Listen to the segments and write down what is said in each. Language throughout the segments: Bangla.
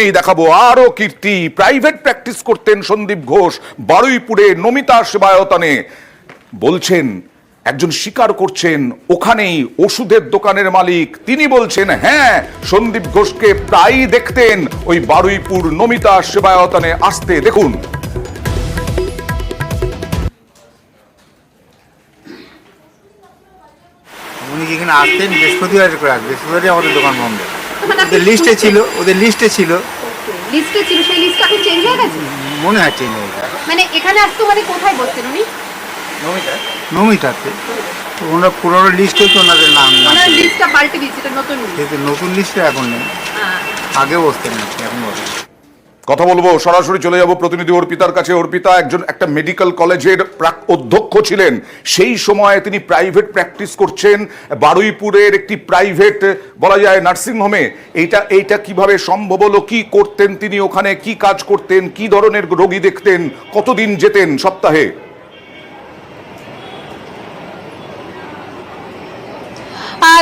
প্রথমেই দেখাবো আরো কীর্তি। প্রাইভেট প্র্যাকটিস করতেন সন্দীপ ঘোষ বারুইপুরে নমিতা সেবায়তনে। বলছেন, একজন স্বীকার করছেন ওখানেই ওষুধের দোকানের মালিক, তিনি বলছেন হ্যাঁ সন্দীপ ঘোষকে প্রায়ই দেখতেন ওই বারুইপুর নমিতা সেবায়তনে আসতে। দেখুন। উনি যেখানে আসতেন বৃহস্পতিবারে আমাদের দোকান বন্ধ। ওদের লিস্টে ছিল সেই লিস্টটা এখন চেঞ্জ হয়ে গেছে মনে হয় চেঞ্জ হয়ে গেছে। মানে এখানে আসতো মানে কোথায় বসতেন উনি? নমিতাতে তো ওনার পুরোনো লিস্টে তো ওনাদের নাম ওনার লিস্টটা পাল্টে দিয়েছে, এটা নতুন লিস্ট। কিন্তু নতুন লিস্টে এখন নেই, আগে বসতেন না, এখন বসেন। কথা বলবো, সরাসরি চলে যাব প্রতিনিধি অর্পিতার কাছে। অর্পিতা একটা মেডিকেল কলেজের প্রাক অধ্যক্ষ ছিলেন, সেই সময় তিনি প্রাইভেট প্র্যাকটিস করছেন বারুইপুরের একটি প্রাইভেট বলা যায় নার্সিং হোমে। এইটা কিভাবে সম্ভব হলো? কি করতেন তিনি ওখানে, কি কাজ করতেন, কি ধরনের রোগী দেখতেন, কতদিন যেতেন সপ্তাহে?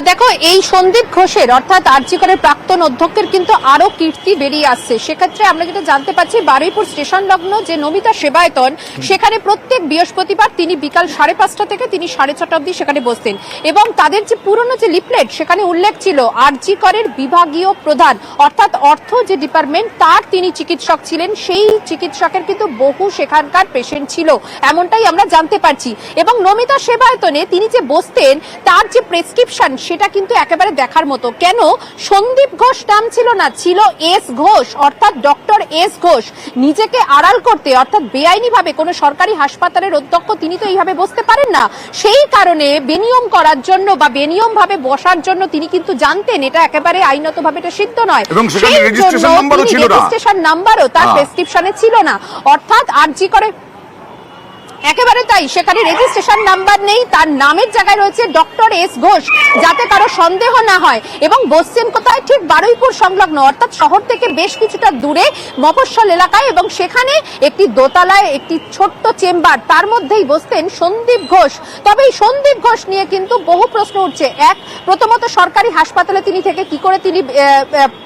দেখো, এই সন্দীপ ঘোষের অর্থাৎ আরজি করের প্রাক্তন অধ্যক্ষের কিন্তু আরো কীর্তি বেরিয়ে আসছে। সেক্ষেত্রে আমরা যেটা জানতে পারছি, বারুইপুর স্টেশন লগ্ন যে নমিতা সেবায়তন, সেখানে প্রত্যেক বৃহস্পতিবার তিনি বিকাল 5:30 থেকে তিনি 6:30 অবধি সেখানে বসতেন। এবং তাদের যে পুরনো যে লিফলেট, সেখানে উল্লেখ ছিল আরজি করের বিভাগীয় প্রধান অর্থাৎ অর্থ যে ডিপার্টমেন্ট, তার তিনি চিকিৎসক ছিলেন। সেই চিকিৎসকের কিন্তু বহু সেখানকার পেশেন্ট ছিল, এমনটাই আমরা জানতে পারছি। এবং নমিতা সেবায়তনে তিনি যে বসতেন, তার যে প্রেসক্রিপশন সেটা কিন্তু একেবারে দেখার মতো। কেন সন্দীপ ঘোষ নাম ছিল না, ছিল এস ঘোষ অর্থাৎ ডক্টর এস ঘোষ। নিজেকে আড়াল করতে অর্থাৎ বেআইনি ভাবে কোনো সরকারি হাসপাতালের অধ্যক্ষ তিনি তো এইভাবে বসতে পারেন না, সেই কারণে বেনিয়ম করার জন্য বা বেনিয়ম ভাবে বসার জন্য তিনি কিন্তু জানতেন এটা একেবারে আইনত ভাবে এটা সিদ্ধ নয়। সেই জন্য রেজিস্ট্রেশন নাম্বারও তার প্রেসক্রিপশনে ছিল না। অর্থাৎ আরজি করে একেবারে তাই, সেখানে রেজিস্ট্রেশন নাম্বার নেই, তার নামের জায়গায় রয়েছে ডক্টর এস ঘোষ, যাতে কারো সন্দেহ না হয়। এবং বসছেন কোথায়? ঠিক বারুইপুর সংলগ্ন অর্থাৎ শহর থেকে বেশ কিছুটা দূরে মফস্বল এলাকায়। এবং সেখানে একটি দোতলায় একটি ছোট্ট চেম্বার, তার মধ্যেই বসতেন সন্দীপ ঘোষ। তবে এই সন্দীপ ঘোষ নিয়ে কিন্তু বহু প্রশ্ন উঠছে। প্রথমত সরকারি হাসপাতালে তিনি থেকে কি করে তিনি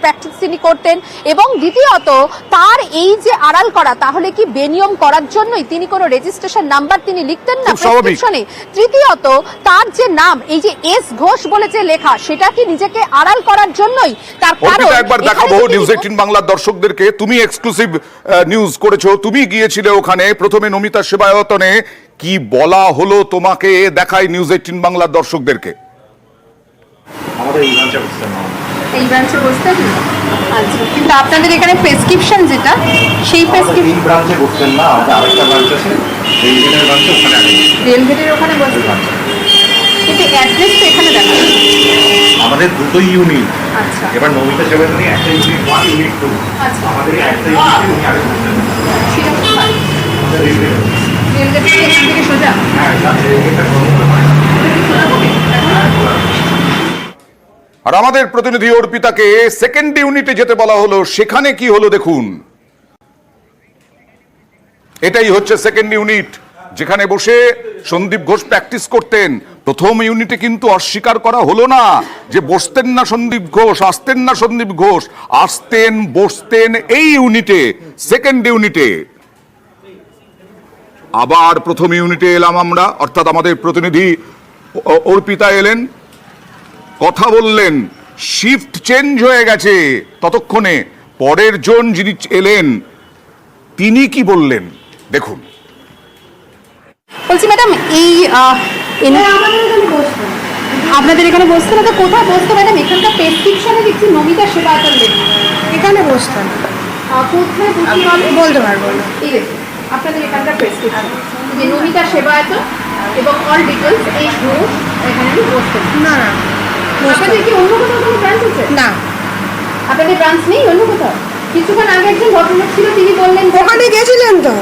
প্র্যাকটিস তিনি করতেন, এবং দ্বিতীয়ত তার এই যে আড়াল করা, তাহলে কি বেনিয়ম করার জন্যই তিনি কোনো রেজিস্ট্রেশন নাম্বার তিনি লিখতেন না প্রেসক্রিপশনে? তৃতীয়ত তার যে নাম এই যে এস ঘোষ বলে যে লেখা, সেটা কি নিজেকে আড়াল করার জন্যই? তার কারণ একবার দেখাবো নিউজ 18 বাংলার দর্শকদেরকে। তুমি এক্সক্লুসিভ নিউজ করেছো, তুমি গিয়েছিলে ওখানে প্রথমে নমিতা সেবায়তনে, কি বলা হলো তোমাকে দেখাই নিউজ 18 বাংলার দর্শকদেরকে। আমাদের এই ব্রাঞ্চে বসতেন না, এই ব্রাঞ্চে বসতেন না। আচ্ছা, কিন্তু আপনাদের এখানে প্রেসক্রিপশন যেটা, সেই প্রেসক্রিপশন ব্রাঞ্চে বসতেন না, আমাদের আরেকটা ব্রাঞ্চ আছে রেলগেটের ব্রাঞ্চে, ওখানে আগে রেলগেটের ওখানে বসতেন। কিন্তু অ্যাড্রেস তো এখানে দেখা আমাদের দুটো ইউনিট। আচ্ছা, এবার নমিতা সেবায়তনে একটা ইউনিট 1 ইউনিট 2, আচ্ছা, আমাদের একটা ইউনিটে উনি আগে বসতেন। সেটা কোথায়? রেলগেট থেকে এখান থেকে সোজা? হ্যাঁ, রেলগেটটা বন্ধ হয়। আর আমাদের প্রতিনিধি অর্পিতাকে সেকেন্ড ইউনিটে যেতে বলা হলো, সেখানে কি হলো দেখুন। এটাই হচ্ছে সেকেন্ড ইউনিট, যেখানে বসে সন্দীপ ঘোষ প্র্যাকটিস করতেন। প্রথম ইউনিটে কিন্তু অস্বীকার করা হলো না যে বসতেন না সন্দীপ ঘোষ, আসতেন না সন্দীপ ঘোষ, আসতেন বসতেন এই ইউনিটে, সেকেন্ড ইউনিটে। আবার প্রথম ইউনিটে এলাম আমরা, অর্থাৎ আমাদের প্রতিনিধি অর্পিতা এলেন, কথা বললেন, শিফট চেঞ্জ হয়ে গেছে ততক্ষণে। পরের জন যিনি এলেন তিনি কি বললেন দেখুন। বলছি ম্যাডাম, এই আপনাদের এখানে বসতে না, তো কোথায় বসতো ম্যাডাম? এখানকার প্রেসক্রিপশনে দেখছি নমিতা সেবায়তন লেখা, এখানে বসতাম। কোথায় বলতে পারবো না। এই দেখুন আপনাদের এখানকার প্রেসক্রিপশন যে নমিতা সেবায়তন এবং অল ডিটেলস, এই ঘোষ এখানে বসতেন। না না, আপনাদের কি অন্য কোথাও কোনো ব্রাঞ্চ আছে? না, আপনাদের ব্রাঞ্চ নেই অন্য কোথাও? কিছুক্ষণ আগে একজন ভদ্রলোক ছিল, তিনি বললেন ওখানে গেছিলেন তো।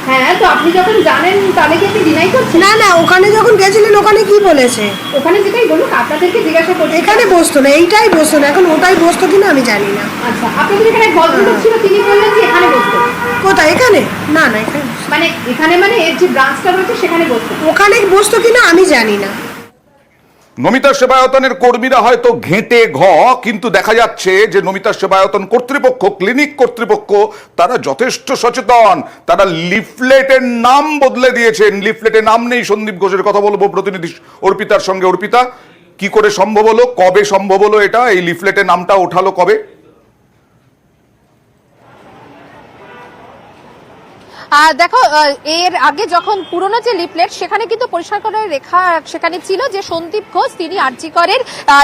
হ্যাঁ, তো আপনি যখন জানেন তাহলে কি আপনি ডিনাই করছেন? না না, ওখানে যখন গেছিলেন ওখানে কি বলেছে? ওখানে যেটাই বলুক আপনাদেরকে জিজ্ঞাসা করতে। এখানে বসতো না, এইটাই বসতো না, এখন ওটাই বসতো কিনা আমি জানি না। আচ্ছা, আপনাদের এখানে ভদ্রলোক ছিল, তিনি বললেন যে এখানে বসতো। কোথায়? এখানে? না না, এখানে মানে এখানে মানে এর যে ব্রাঞ্চটা রয়েছে সেখানে বসতো। ওখানে বসতো কিনা আমি জানি না। নমিতা সেবায়তনের কর্মীরা হয়তো ঘেঁটে কিন্তু দেখা যাচ্ছে যে নমিতা সেবায়তন কর্তৃপক্ষ, ক্লিনিক কর্তৃপক্ষ তারা যথেষ্ট সচেতন। তারা লিফলেটের নাম বদলে দিয়েছেন। লিফলেটে নাম নেই সন্দীপ ঘোষের। কথা বলবো প্রতিনিধি অর্পিতার সঙ্গে। অর্পিতা, কি করে সম্ভব হলো, কবে সম্ভব হলো এটা, এই লিফলেটে নামটা ওঠালো কবে? দেখো, এর আগে যখন পুরনো যে লিফলেট সেখানে কিন্তু পরিষ্কার করে লেখা সেখানে ছিল যে সন্দীপ ঘোষ তিনি আরজিকরের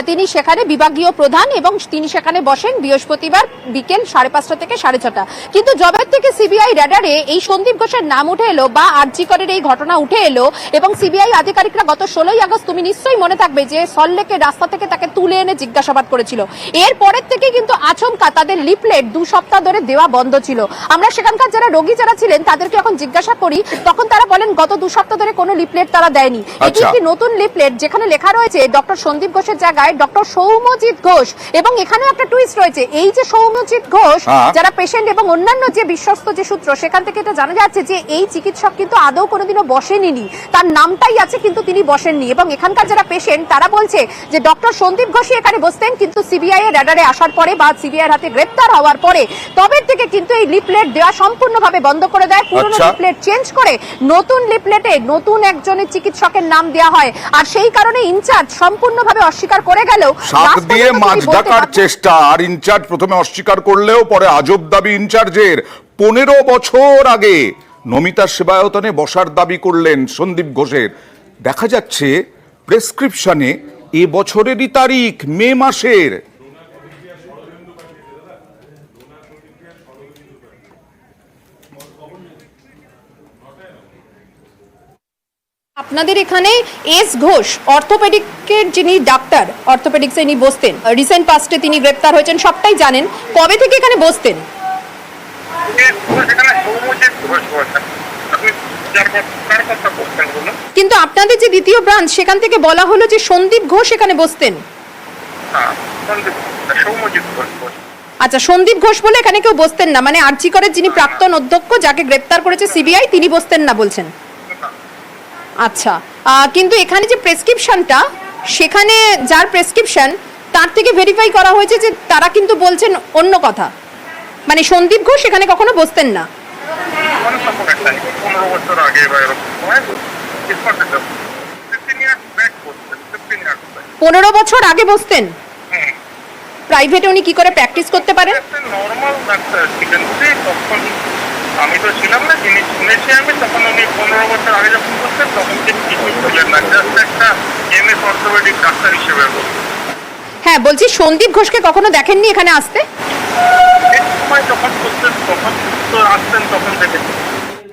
তিনি সেখানে বিভাগীয় প্রধান এবং তিনি সেখানে বসেন বৃহস্পতিবার বিকেল 5:30 থেকে 6:30। কিন্তু জবের থেকে সিবিআই র্যাডারে এই সন্দীপ ঘোষের নাম উঠে এলো বা আরজিকরের এই ঘটনা উঠে এলো এবং সিবিআই আধিকারিকরা গত 16ই আগস্ট, তুমি নিশ্চয়ই মনে থাকবে যে সল্টলেকের রাস্তা থেকে তাকে তুলে এনে জিজ্ঞাসাবাদ করেছিল। এরপরের থেকে কিন্তু আচমকা তাদের লিফলেট 2 সপ্তাহ ধরে দেওয়া বন্ধ ছিল। আমরা সেখানকার যারা রোগী যারা ছিলেন তাদেরকে এখন জিজ্ঞাসা করি, তখন তারা বলেন গত 2 সপ্তাহ ধরে কোনো লিফলেট তারা দেয়নি। এটি একটি নতুন লিফলেট যেখানে লেখা রয়েছে ডক্টর সন্দীপ ঘোষের জায়গায় ডক্টর সৌম্যজিৎ ঘোষ। এবং এখানেও একটা টুইস্ট রয়েছে, এই যে সৌম্যজিৎ ঘোষ যারা পেশেন্ট এবং অন্যান্য যে বিশ্বস্ত যে সূত্র সেখান থেকে এটা জানা যাচ্ছে যে এই চিকিৎসক কিন্তু আদৌ কোনোদিনও বসেনি, তার নামটাই আছে কিন্তু তিনি বসেননি। এবং এখানকার যারা পেশেন্ট তারা বলছে যে ডক্টর সন্দীপ ঘোষই এখানে বসতেন, কিন্তু সিবিআই এর র্যাডারে আসার পরে বা সিবিআই এর হাতে গ্রেপ্তার হওয়ার পরে তবে থেকে কিন্তু এই লিফলেট দেওয়া সম্পূর্ণভাবে বন্ধ করে দেয়। পুরনো লিফলেট চেঞ্জ করে নতুন লিফলেটে নতুন একজনের চিকিৎসকের নাম দেওয়া হয়। আর সেই কারণে ইনচার্জ সম্পূর্ণভাবে অস্বীকার করে গেলেও শাক দিয়ে মাছ ঢাকার চেষ্টা। আর ইনচার্জ প্রথমে অস্বীকার করলেও পরে আজব দাবি ইনচার্জের। 15 বছর আগে নমিতা সেবায়তনে বসার দাবি করলেন সন্দীপ ঘোষের। দেখা যাচ্ছে প্রেসক্রিপশনে এ বছরেরই তারিখ, মে মাসের। আপনাদের এখানে এস ঘোষ অর্থোপেডিকের যিনি ডাক্তার, অর্থোপেডিক্সে ইনি বসতেন, রিসেন্ট পাস্টে তিনি গ্রেপ্তার হয়েছেন, সবটাই জানেন। কবে থেকে এখানে বসতেন? কিন্তু আপনাদের যে দ্বিতীয় ব্রাঞ্চ সেখান থেকে বলা হলো যে সন্দীপ ঘোষ এখানে বসতেন। আচ্ছা, সন্দীপ ঘোষ বলে এখানে কেউ বসতেন না, মানে আরজিকরের যিনি প্রাক্তন অধ্যক্ষ যাকে গ্রেপ্তার করেছে সিবিআই তিনি বসতেন না বলছেন? আচ্ছা, কিন্তু এখানে যে প্রেসক্রিপশনটা, সেখানে যার প্রেসক্রিপশন তার থেকে ভেরিফাই করা হয়েছে যে তারা কিন্তু বলছেন অন্য কথা, মানে সন্দীপ ঘোষ এখানে কখনো বসতেন না। 15 বছর আগে বসতেন। প্রাইভেটে উনি কি করে প্র্যাকটিস করতে পারেন? নরমাল ডাক্তার ছিলেন, তখন আমি তো ছিলাম না, যিনি শুনেছি আমি, তখন উনি 15 বছর আগে যখন বসতেন তখন তিনি কিছুই ছিলেন না, জাস্ট একটা এমএস অর্থোপেডিক ডাক্তার হিসেবে বলতেন। হ্যাঁ, বলছি সন্দীপ ঘোষকে কখনো দেখেননি এখানে আসতে? এক সময় যখন বসতেন তখন তো আসতেন, তখন দেখেছি।